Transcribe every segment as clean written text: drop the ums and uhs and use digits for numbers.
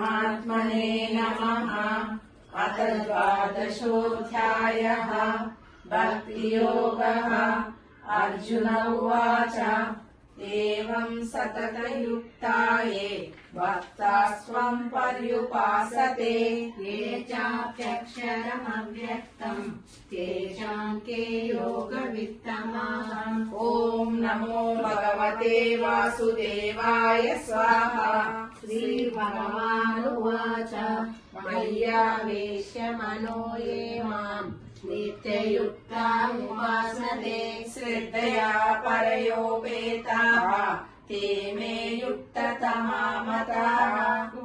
परमात्मने नमः। अथ द्वादशोऽध्यायः भक्तियोगः। अर्जुन उवाच एवं सततयुक्ता ये भक्तास्त्वं पर्युपासते ये चाप्यक्षरमव्यक्तम् तेषां के योगवित्तमाः। ॐ नमो भगवते वासुदेवाय स्वाहा। श्रीभगवानुवाच मय्यावेश्य मनो ये माम् नित्ययुक्ता उपासते श्रद्धया परयोपेताः ते मे युक्ततमा मताः। ॐ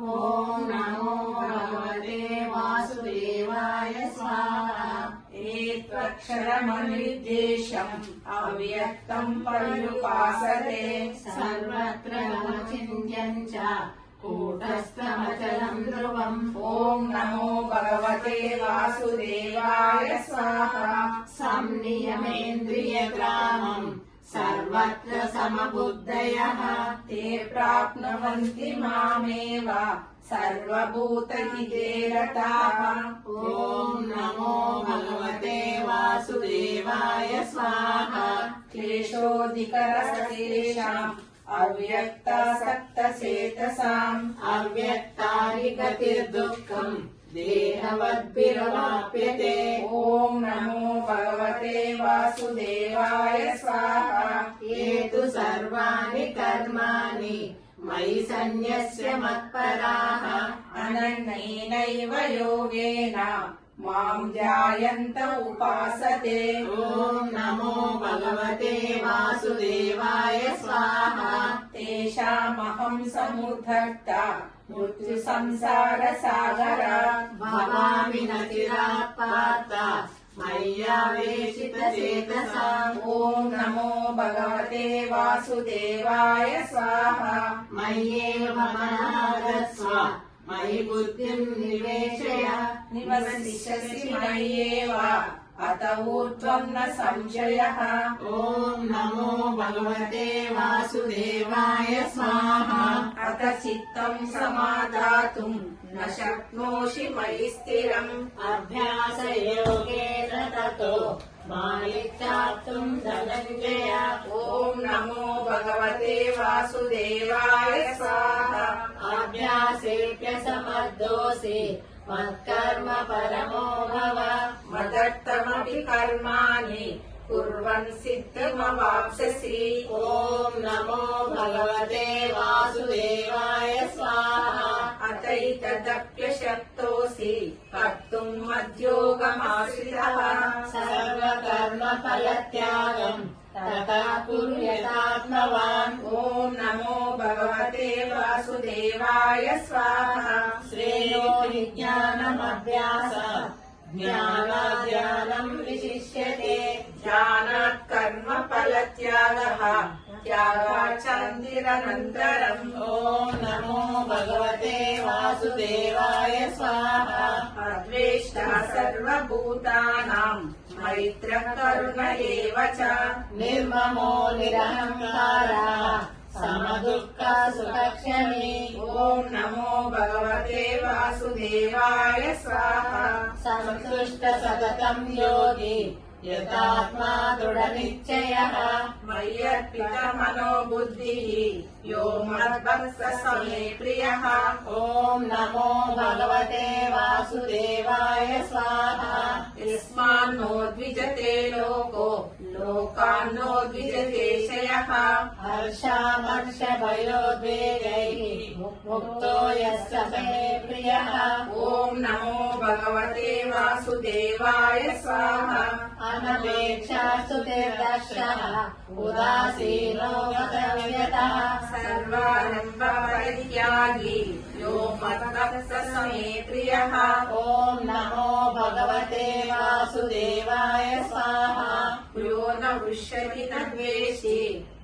नमो भगवते वासुदेवाय स्वाहा। एत्वक्षरमनिर्देशम् अव्यक्तम् पर्युपासते सर्वत्र गमचिन्त्यम् च कूटस्थमचलम् ध्रुवम्। ॐ नमो भगवते वासुदेवाय स्वाहा। संनियमेन्द्रियग्रामम् सर्वत्र समबुद्धयः ते प्राप्नुवन्ति मामेव सर्वभूतहिते रताः। ॐ नमो भगवते वासुदेवाय स्वाहा। क्लेशोऽधिकरस्तेषाम् अव्यक्तासक्तचेतसाम् अव्यक्तानि गतिर्दुःखम् देहवद्भिरवाप्यते। ॐ नमो भगवते वासुदेवाय स्वाहा। ये तु सर्वाणि कर्माणि मयि सन्न्यस्य मत्पराः अनन्येनैव योगेन माम् ध्यायन्त उपासते। ॐ नमो भगवते वासुदेवाय स्वाहा। तेषामहम् समुद्धर्ता मृत्युसंसारसागरात् भवामि न चिरात् पार्थ मय्यावेशितचेतसाम्। ॐ नमो भगवते वासुदेवाय स्वाहा। मय्येव मनः दत्स्व मयि बुद्धिम् निवेशय। निवसिष्यसि मय्येव अत ऊर्ध्वम् न संशयः। ॐ नमो भगवते वासुदेवाय स्वाहा। अथ चित्तम् समादातुम् न शक्नोषि मयि स्थिरम्। अभ्यासयोगेन ततो मायित्यात्तुम् धनञ्जय। ॐ नमो भगवते वासुदेवाय स्वाहा। अभ्यासेऽप्यसमर्थोऽसि मत्कर्म परमो भव। मदर्थमपि कर्माणि कुर्वन् सिद्धिमवाप्स्यसि। ॐ नमो भगवते वासुदेवाय स्वाहा। अतैतदप्यशक्तोऽसि कर्तुम् मद्योगमाश्रितः। सर्वकर्मफलत्यागम् तथा कुर्यात्मवान्। ॐ नमो भगवते वासुदेवाय स्वाहा। श्रेयो हि ज्ञानमभ्यासात् ज्ञानाद् विशिष्यते। ध्यानात् कर्मफलत्यागः त्यागाच्चन्दिरनन्तरम्। ॐ नमो भगवते वासुदेवाय स्वाहा। अद्वेष्टा सर्वभूतानाम् मैत्रः करुण एव च। निर्ममो निरहङ्कारः समदुःखः सुखक्षमी। ॐ नमो भगवते वासुदेवाय स्वाहा। सन्तुष्ट सततं योगी यतात्मा दृढनिश्चयः। मय्यर्पितमनो बुद्धिः यो मद्भक्तः स मे प्रियः। ॐ नमो भगवते वासुदेवाय स्वाहा। यस्मान्नो द्विजते लोको लोकान्नो द्विजते शयः। हर्षामर्षभयोद्वेगैः मुक्तो यस्य मे प्रियः। ॐ नमो भगवते वासुदेवाय स्वाहा। अनपेक्षास्तु निर्दर्शः उदासीनो गतव्यतः। सर्वारम्भपरित्यागी यो मद्भक्तः स मे प्रियः। ॐ नमो भगवते वासुदेवाय स्वाहा। यो न वृष्यति न द्वेषि